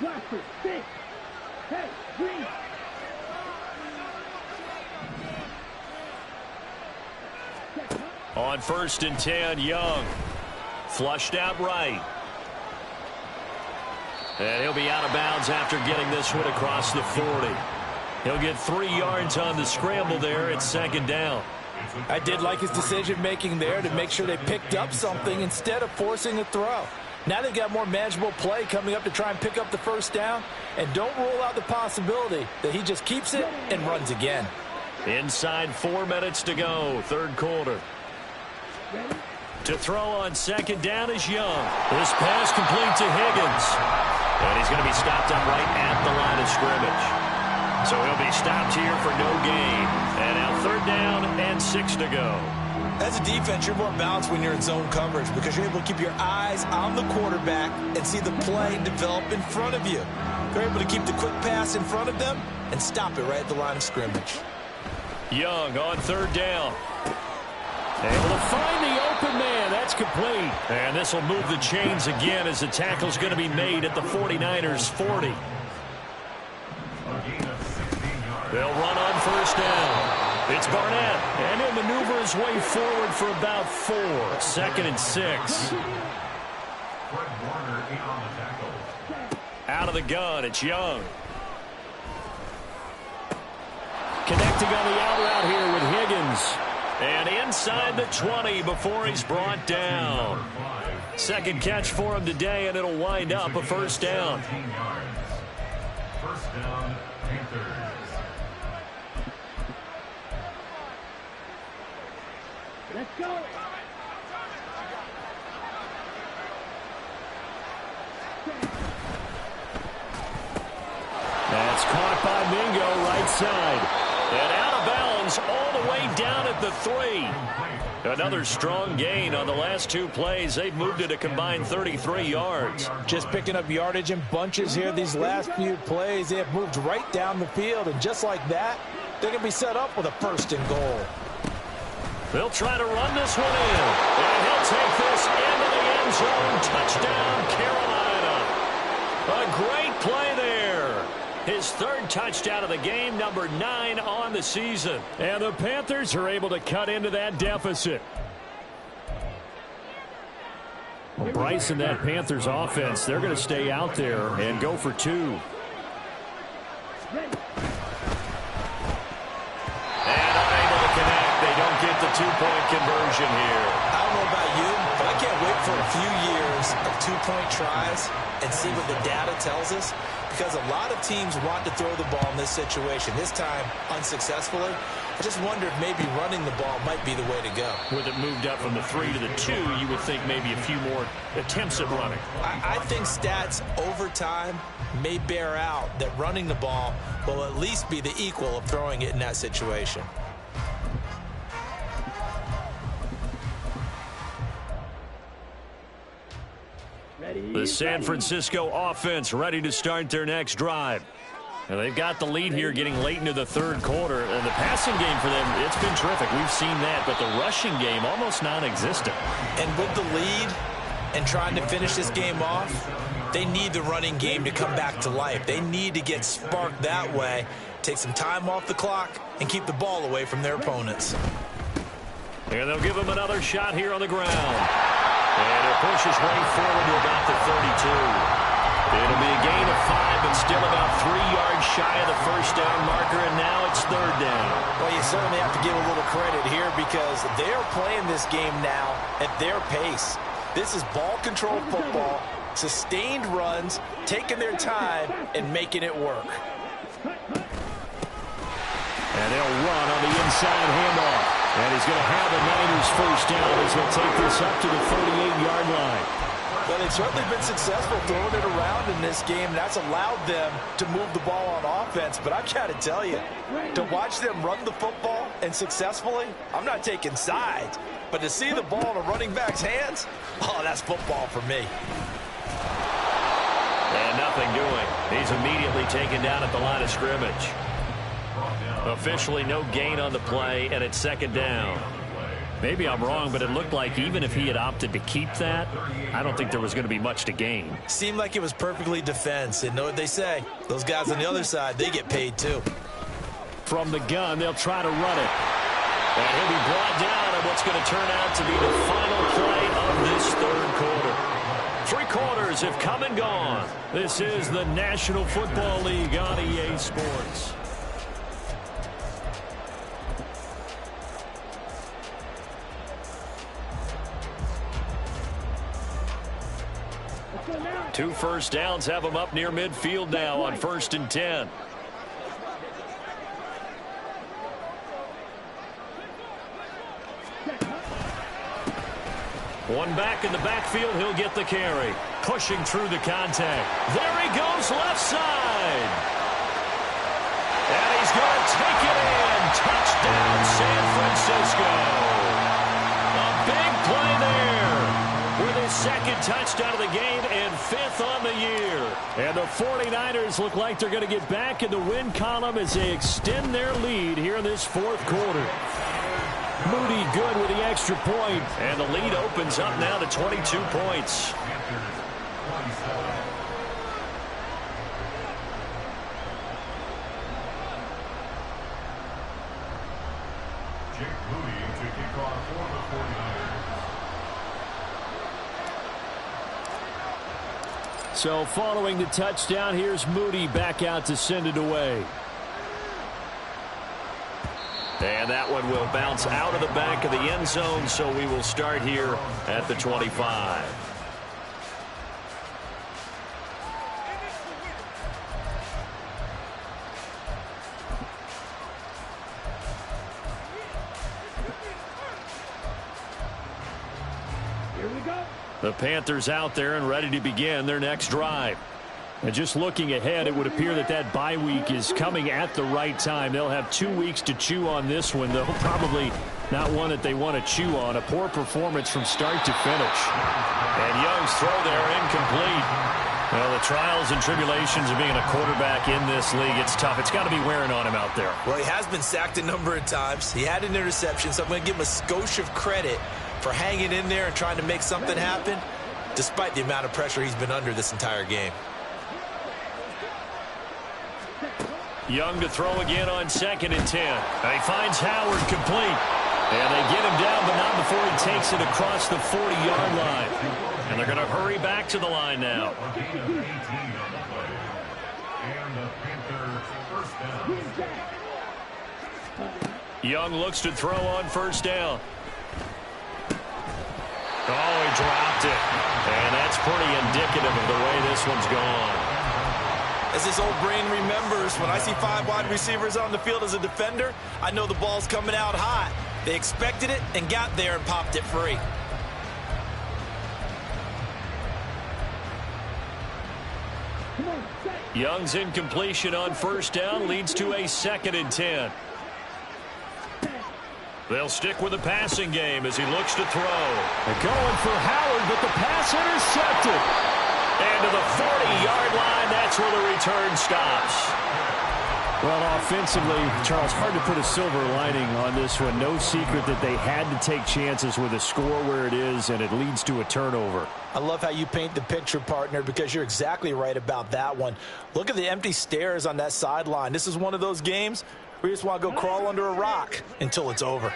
S2: Watford, 6. Hey, green.
S4: On 1st and 10, Young. Flushed out right. And he'll be out of bounds after getting this one across the 40. He'll get 3 yards on the scramble there at 2nd down.
S3: I did like his decision-making there to make sure they picked up something instead of forcing a throw. Now they've got more manageable play coming up to try and pick up the 1st down. And don't rule out the possibility that he just keeps it and runs again.
S4: Inside 4 minutes to go, 3rd quarter.
S1: To throw on second down is Young. This pass complete to Higgins. And he's going to be stopped up right at the line of scrimmage. So he'll be stopped here for no gain. And now third down and 6 to go.
S3: As a defense, you're more balanced when you're in zone coverage because you're able to keep your eyes on the quarterback and see the play develop in front of you. You're able to keep the quick pass in front of them and stop it right at the line of scrimmage.
S1: Young on third down. Able to find the open man. That's complete. And this will move the chains again as the tackle's going to be made at the 49ers 40. They'll run on first down. It's Barnett, and he'll maneuver his way forward for about 4. 2nd and 6. Out of the gun, it's Young. Connecting on the out route here with Higgins. And inside the 20 before he's brought down. Second catch for him today, and it'll wind up a first down.
S5: First down, Panthers.
S2: Let's go.
S1: That's caught by Mingo, right side. And out of bounds all the way down at the 3. Another strong gain on the last 2 plays. They've moved it a combined 33 yards.
S3: Just picking up yardage in bunches here these last few plays. They have moved right down the field, and just like that, they're going to be set up with a 1st and goal.
S1: They'll try to run this one in. And he'll take this into the end zone. Touchdown, Carolina. A great play there. His 3rd touchdown of the game, number 9 on the season. And the Panthers are able to cut into that deficit. Well, Bryce and that Panthers offense, they're going to stay out there and go for 2. Get the 2-point conversion here.
S3: I don't know about you, but I can't wait for a few years of 2-point tries and see what the data tells us, because a lot of teams want to throw the ball in this situation, this time unsuccessfully. I just wonder if maybe running the ball might be the way to go.
S1: With it moved up from the 3 to the 2, you would think maybe a few more attempts at running.
S3: I think stats over time may bear out that running the ball will at least be the equal of throwing it in that situation.
S1: The San Francisco offense ready to start their next drive. And they've got the lead here getting late into the 3rd quarter. And the passing game for them, it's been terrific. We've seen that. But the rushing game, almost non-existent.
S3: And with the lead and trying to finish this game off, they need the running game to come back to life. They need to get sparked that way, take some time off the clock, and keep the ball away from their opponents.
S1: And they'll give them another shot here on the ground. And he'll push his way forward to about the 32. It'll be a gain of 5, but still about 3 yards shy of the first down marker, and now it's 3rd down.
S3: Well, you certainly have to give a little credit here because they're playing this game now at their pace. This is ball control football, sustained runs, taking their time, and making it work.
S1: And they'll run on the inside handoff. And he's going to have a Niners first down as he'll take this up to the 38-yard line.
S3: Well, they've certainly been successful throwing it around in this game. That's allowed them to move the ball on offense. But I've got to tell you, to watch them run the football and successfully, I'm not taking sides. But to see the ball in a running back's hands, oh, that's football for me.
S1: And nothing doing. He's immediately taken down at the line of scrimmage. Officially no gain on the play, and it's 2nd down. Maybe I'm wrong, but it looked like even if he had opted to keep that, I don't think there was going to be much to gain.
S3: Seemed like it was perfectly defense. And know what they say? Those guys on the other side, they get paid too.
S1: From the gun, they'll try to run it. And he'll be brought down on what's going to turn out to be the final play of this 3rd quarter. 3 quarters have come and gone. This is the National Football League on EA Sports. Two first downs have them up near midfield now on 1st and 10.
S4: One back in the backfield, he'll get the carry. Pushing through the contact. There he goes, left side. And he's going to take it in. Touchdown, San Francisco. A big play there with his second touchdown of the game and 5th on the year. And the 49ers look like they're going to get back in the win column as they extend their lead here in this 4th quarter. Moody good with the extra point. And the lead opens up now to 22 points. So following the touchdown, here's Moody back out to send it away. And that one will bounce out of the back of the end zone, so we will start here at the 25.
S2: Here we go.
S1: The Panthers out there and ready to begin their next drive. And just looking ahead, it would appear that that bye week is coming at the right time. They'll have 2 weeks to chew on this one, though probably not one that they want to chew on. A poor performance from start to finish. And Young's throw there incomplete. Well, the trials and tribulations of being a quarterback in this league, it's tough. It's got to be wearing on him out there.
S3: Well, he has been sacked a number of times. He had an interception, so I'm going to give him a skosh of credit for hanging in there and trying to make something happen, despite the amount of pressure he's been under this entire game.
S1: Young to throw again on 2nd and 10. And he finds Howard complete. And they get him down, but not before he takes it across the 40-yard line. And they're going to hurry back to the line now. Young looks to throw on 1st down. Oh, he dropped it. And that's pretty indicative of the way this one's gone.
S3: As this old brain remembers, when I see 5 wide receivers on the field as a defender, I know the ball's coming out hot. They expected it and got there and popped it free.
S1: Young's incompletion on 1st down leads to a 2nd and 10. They'll stick with the passing game as he looks to throw. They're going for Howard, but the pass intercepted. And to the 40-yard line, that's where the return stops. Well, offensively, Charles, hard to put a silver lining on this one. No secret that they had to take chances with a score where it is, and it leads to a turnover.
S3: I love how you paint the picture, partner, because you're exactly right about that one. Look at the empty stares on that sideline. This is one of those games where you just want to go crawl under a rock until it's over.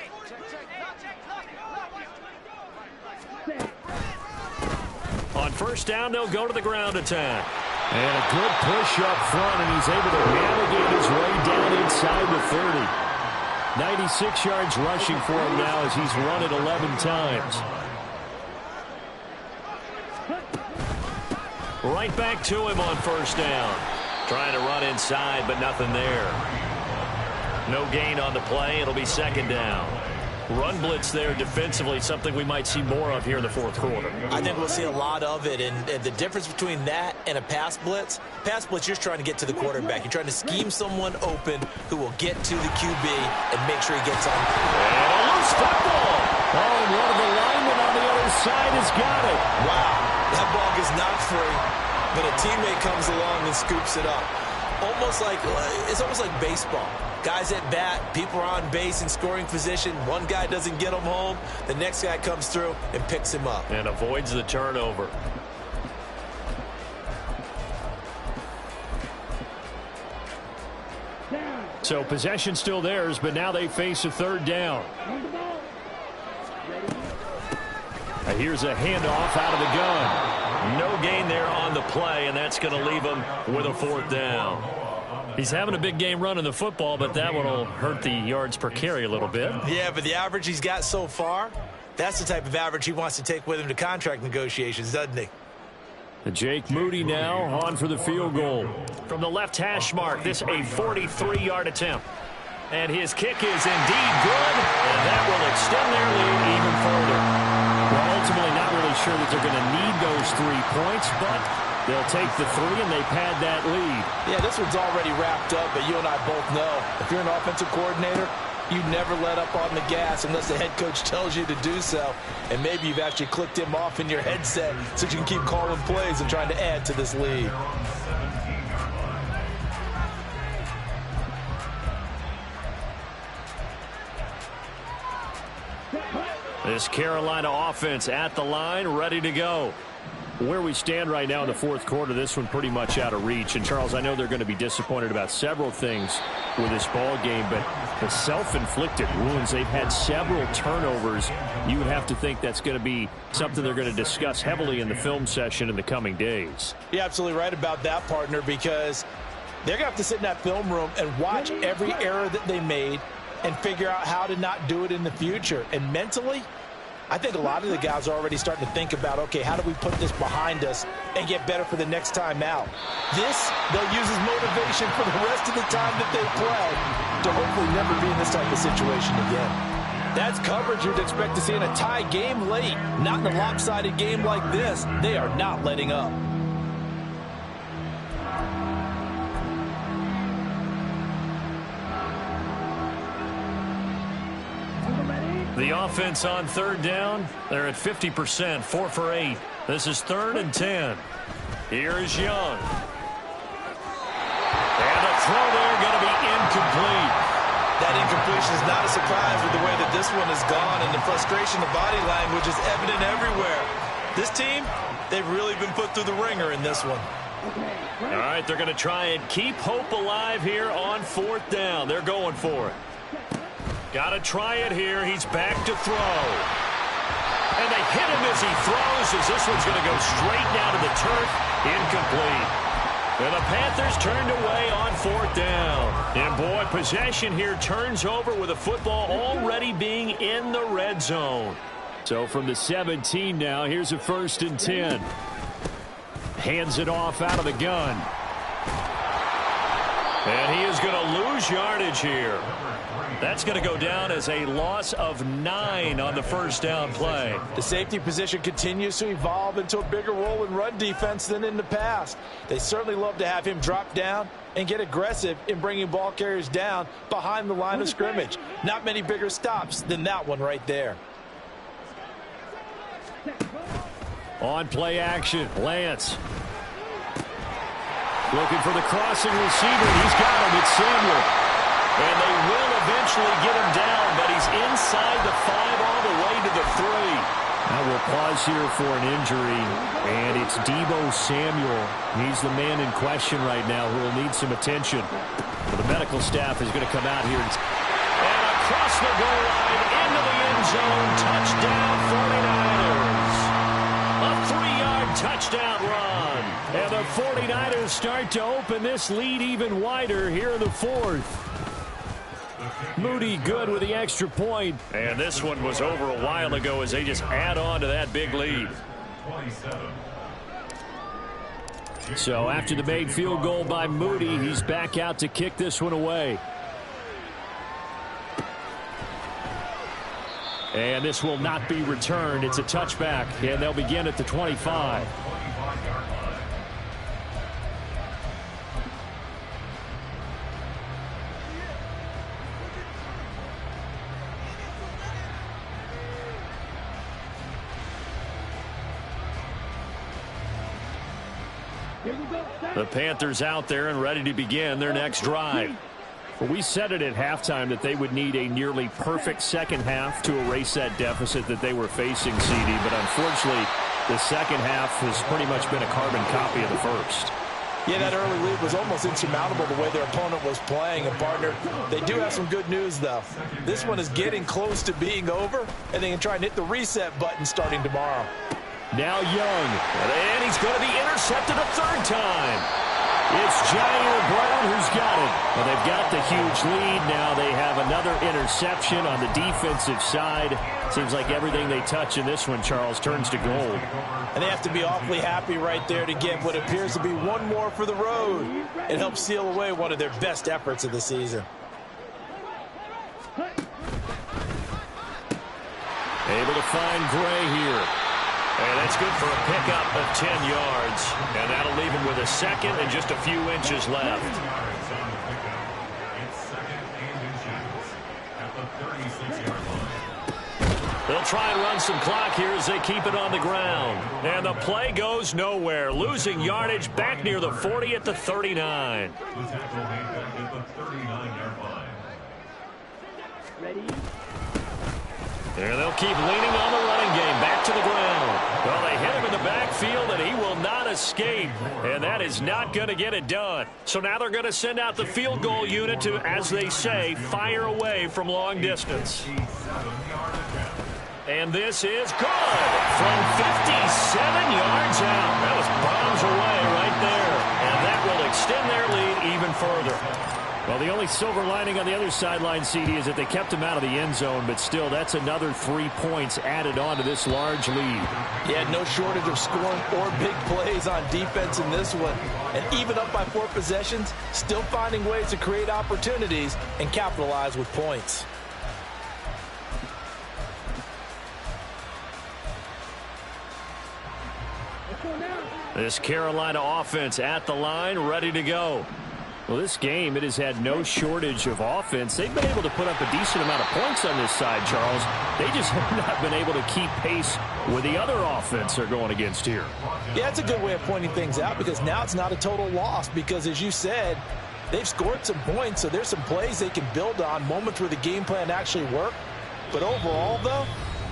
S1: On 1st down, they'll go to the ground attack. And a good push up front, and he's able to navigate his way down inside the 30. 96 yards rushing for him now as he's run it 11 times. Right back to him on 1st down. Trying to run inside, but nothing there. No gain on the play. It'll be 2nd down. Run blitz there defensively, something we might see more of here in the 4th quarter.
S3: I think we'll see a lot of it, and the difference between that and a pass blitz, you're just trying to get to the quarterback. You're trying to scheme someone open who will get to the QB and make sure he gets on.
S1: And a loose football. Oh, and one of the linemen on the other side has got it.
S3: Wow, that ball gets knocked free, but a teammate comes along and scoops it up. It's almost like baseball. Guys at bat, people are on base in scoring position. One guy doesn't get him home. The next guy comes through and picks him up.
S1: And avoids the turnover. So possession still theirs, but now they face a 3rd down. Here's a handoff out of the gun. No gain there on the play, and that's going to leave him with a 4th down. He's having a big game running the football, but that one will hurt the yards per carry a little bit.
S3: Yeah, but the average he's got so far, that's the type of average he wants to take with him to contract negotiations, doesn't he?
S1: Jake Moody now on for the field goal. From the left hash mark, this a 43-yard attempt. And his kick is indeed good, and that will extend their lead even further. Well, ultimately not really sure that they're going to need those 3 points, but they'll take the 3 and they pad that lead.
S3: Yeah, this one's already wrapped up, but you and I both know if you're an offensive coordinator, you never let up on the gas unless the head coach tells you to do so. And maybe you've actually clicked him off in your headset so you can keep calling plays and trying to add to this lead.
S1: This Carolina offense at the line, ready to go. Where we stand right now in the fourth quarter, this one pretty much out of reach. And, Charles, I know they're going to be disappointed about several things with this ball game, but the self-inflicted wounds, they've had several turnovers. You would have to think that's going to be something they're going to discuss heavily in the film session in the coming days.
S3: You're absolutely right about that, partner, because they're going to have to sit in that film room and watch every error that they made and figure out how to not do it in the future. And mentally, I think a lot of the guys are already starting to think about, okay, how do we put this behind us and get better for the next time out? This, they'll use as motivation for the rest of the time that they play to hopefully never be in this type of situation again. That's coverage you'd expect to see in a tie game late. Not in a lopsided game like this. They are not letting up.
S1: The offense on third down, they're at 50%, 4 for 8. This is 3rd and 10. Here is Young. And the throw there going to be incomplete.
S3: That incompletion is not a surprise with the way that this one has gone, and the frustration, the body language is evident everywhere. This team, they've really been put through the ringer in this one.
S1: All right, they're going to try and keep hope alive here on 4th down. They're going for it. Got to try it here. He's back to throw. And they hit him as he throws, as this one's going to go straight down to the turf. Incomplete. And the Panthers turned away on 4th down. And, boy, possession here turns over with the football already being in the red zone. So from the 17 now, here's a 1st and 10. Hands it off out of the gun. And he is going to lose yardage here. That's going to go down as a loss of 9 on the 1st down play.
S3: The safety position continues to evolve into a bigger role in run defense than in the past. They certainly love to have him drop down and get aggressive in bringing ball carriers down behind the line of scrimmage. Not many bigger stops than that one right there.
S1: On play action, Lance. Looking for the crossing receiver. He's got him. It's Samuel. And they will eventually get him down, but he's inside the 5 all the way to the 3. Now we'll pause here for an injury, and it's Deebo Samuel. He's the man in question right now who will need some attention. But the medical staff is going to come out here. And across the goal line, into the end zone, touchdown 49ers. A 3-yard touchdown run. And the 49ers start to open this lead even wider here in the 4th. Moody good with the extra point. And this one was over a while ago as they just add on to that big lead. So after the made field goal by Moody, he's back out to kick this one away. And this will not be returned. It's a touchback, and they'll begin at the 25. The Panthers out there and ready to begin their next drive. Well, we said it at halftime that they would need a nearly perfect second half to erase that deficit that they were facing, CD. But unfortunately, the second half has pretty much been a carbon copy of the first.
S3: Yeah, that early lead was almost insurmountable the way their opponent was playing. And, partner, they do have some good news, though. This one is getting close to being over, and they can try and hit the reset button starting tomorrow.
S1: Now Young, and he's going to be intercepted a 3rd time. It's Jair Brown who's got it. Well, they've got the huge lead. Now they have another interception on the defensive side. Seems like everything they touch in this one, Charles, turns to gold.
S3: And they have to be awfully happy right there to get what appears to be one more for the road. It helps seal away one of their best efforts of the season.
S1: Able to find Gray here.
S4: And that's good for a pickup of 10 yards. And that'll leave him with a second and just a few inches left. They'll try and run some clock here as they keep it on the ground. And the play goes nowhere. Losing yardage back near the 40 at the 39.
S2: Ready?
S1: And they'll keep leaning on the running game. Back to the ground. Well, they hit him in the backfield, and he will not escape. And that is not going to get it done. So now they're going to send out the field goal unit to, as they say, fire away from long distance. And this is good from 57 yards out. That was bombs away right there. And that will extend their lead even further. Well, the only silver lining on the other sideline, CD, is that they kept him out of the end zone, but still, that's another 3 points added on to this large lead.
S3: Yeah, no shortage of scoring or big plays on defense in this one. And even up by 4 possessions, still finding ways to create opportunities and capitalize with points.
S1: This Carolina offense at the line, ready to go. Well, this game, it has had no shortage of offense. They've been able to put up a decent amount of points on this side, Charles. They just have not been able to keep pace with the other offense they're going against here.
S3: Yeah, it's a good way of pointing things out because now it's not a total loss because, as you said, they've scored some points, so there's some plays they can build on, moments where the game plan actually worked. But overall, though,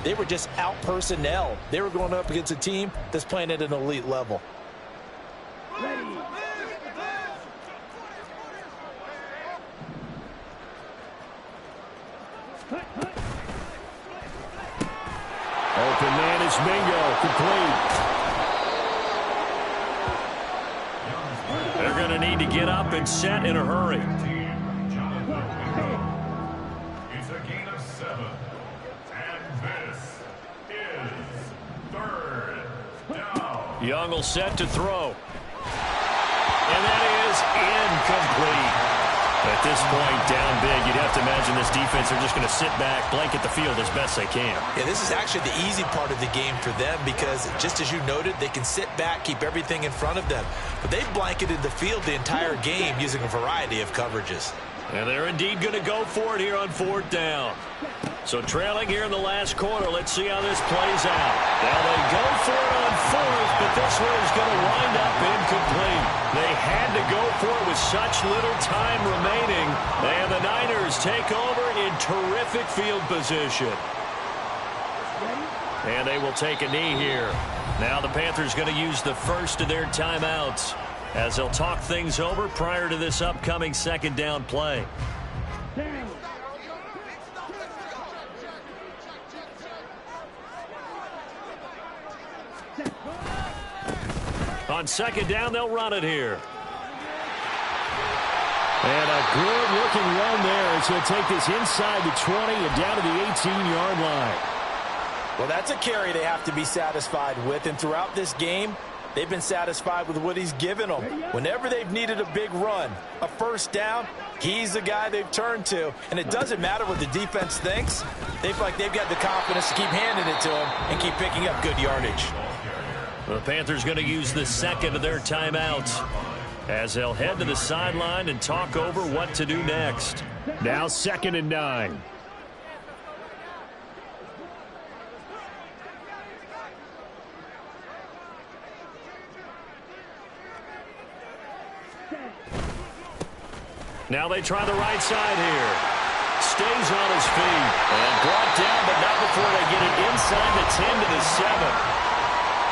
S3: they were just out personnel. They were going up against a team that's playing at an elite level.
S2: Ready?
S1: Open man is Mingo, complete. They're going to need to get up and set in a hurry.
S5: It's a gain of 7. And this is 3rd down.
S1: Young will set to throw. And that is incomplete. At this point, down big, you'd have to imagine this defense are just going to sit back, blanket the field as best they can.
S3: Yeah, this is actually the easy part of the game for them because, just as you noted, they can sit back, keep everything in front of them. But they've blanketed the field the entire game using a variety of coverages.
S1: And they're indeed going to go for it here on 4th down. So trailing here in the last quarter, let's see how this plays out. Now they go for it on 4th, but this one is going to wind up incomplete. They had to go for it with such little time remaining. And the Niners take over in terrific field position. And they will take a knee here. Now the Panthers going to use the first of their timeouts as they'll talk things over prior to this upcoming 2nd down play.
S2: Down.
S1: On 2nd down, they'll run it here. And a good-looking run there as he'll take this inside the 20 and down to the 18-yard line.
S3: Well, that's a carry they have to be satisfied with, and throughout this game, they've been satisfied with what he's given them. Whenever they've needed a big run, a 1st down, he's the guy they've turned to. And it doesn't matter what the defense thinks. They feel like they've got the confidence to keep handing it to him and keep picking up good yardage.
S1: The Panthers going to use the second of their timeouts as they'll head to the sideline and talk over what to do next. Now 2nd and 9. Now they try the right side here. Stays on his feet and brought down, but not before they get it inside the 10 to the 7.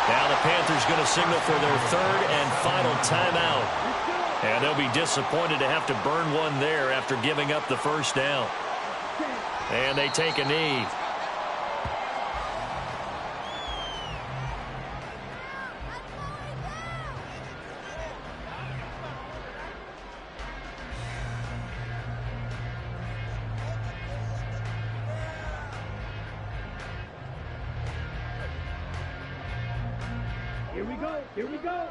S1: Now the Panthers going to signal for their 3rd and final timeout. And they'll be disappointed to have to burn one there after giving up the 1st down. And they take a knee.
S2: Here we go. Here we go.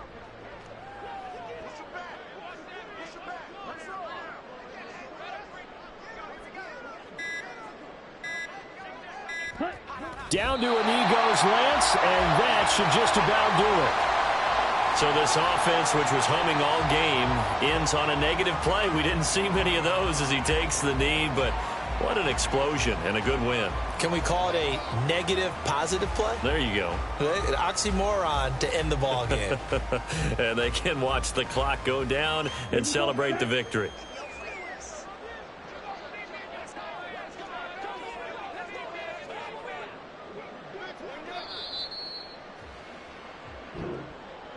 S1: Down to a knee goes Lance, and that should just about do it.
S4: So this offense, which was humming all game, ends on a negative play. We didn't see many of those as he takes the knee, but what an explosion and a good win.
S3: Can we call it a negative positive play?
S4: There you go.
S3: An oxymoron to end the ball game.
S4: And they can watch the clock go down and celebrate the victory.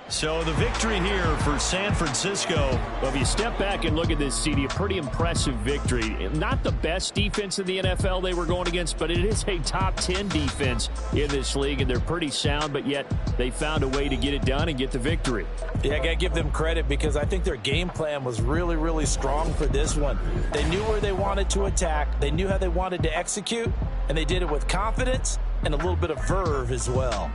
S1: So the victory here for San Francisco. Well, if you step back and look at this, CD, a pretty impressive victory. Not the best defense in the NFL they were going against, but it is a top 10 defense in this league, and they're pretty sound, but yet they found a way to get it done and get the victory.
S3: Yeah, I got to give them credit because I think their game plan was really, really strong for this one. They knew where they wanted to attack. They knew how they wanted to execute, and they did it with confidence and a little bit of verve as well.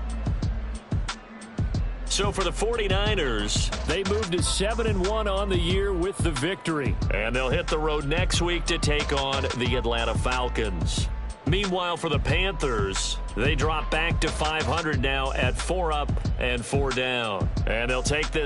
S4: So for the 49ers,
S1: they moved to 7-1 on the year with the victory.
S4: And they'll hit the road next week to take on the Atlanta Falcons. Meanwhile, for the Panthers, they drop back to 500 now at 4 up and 4 down. And they'll take this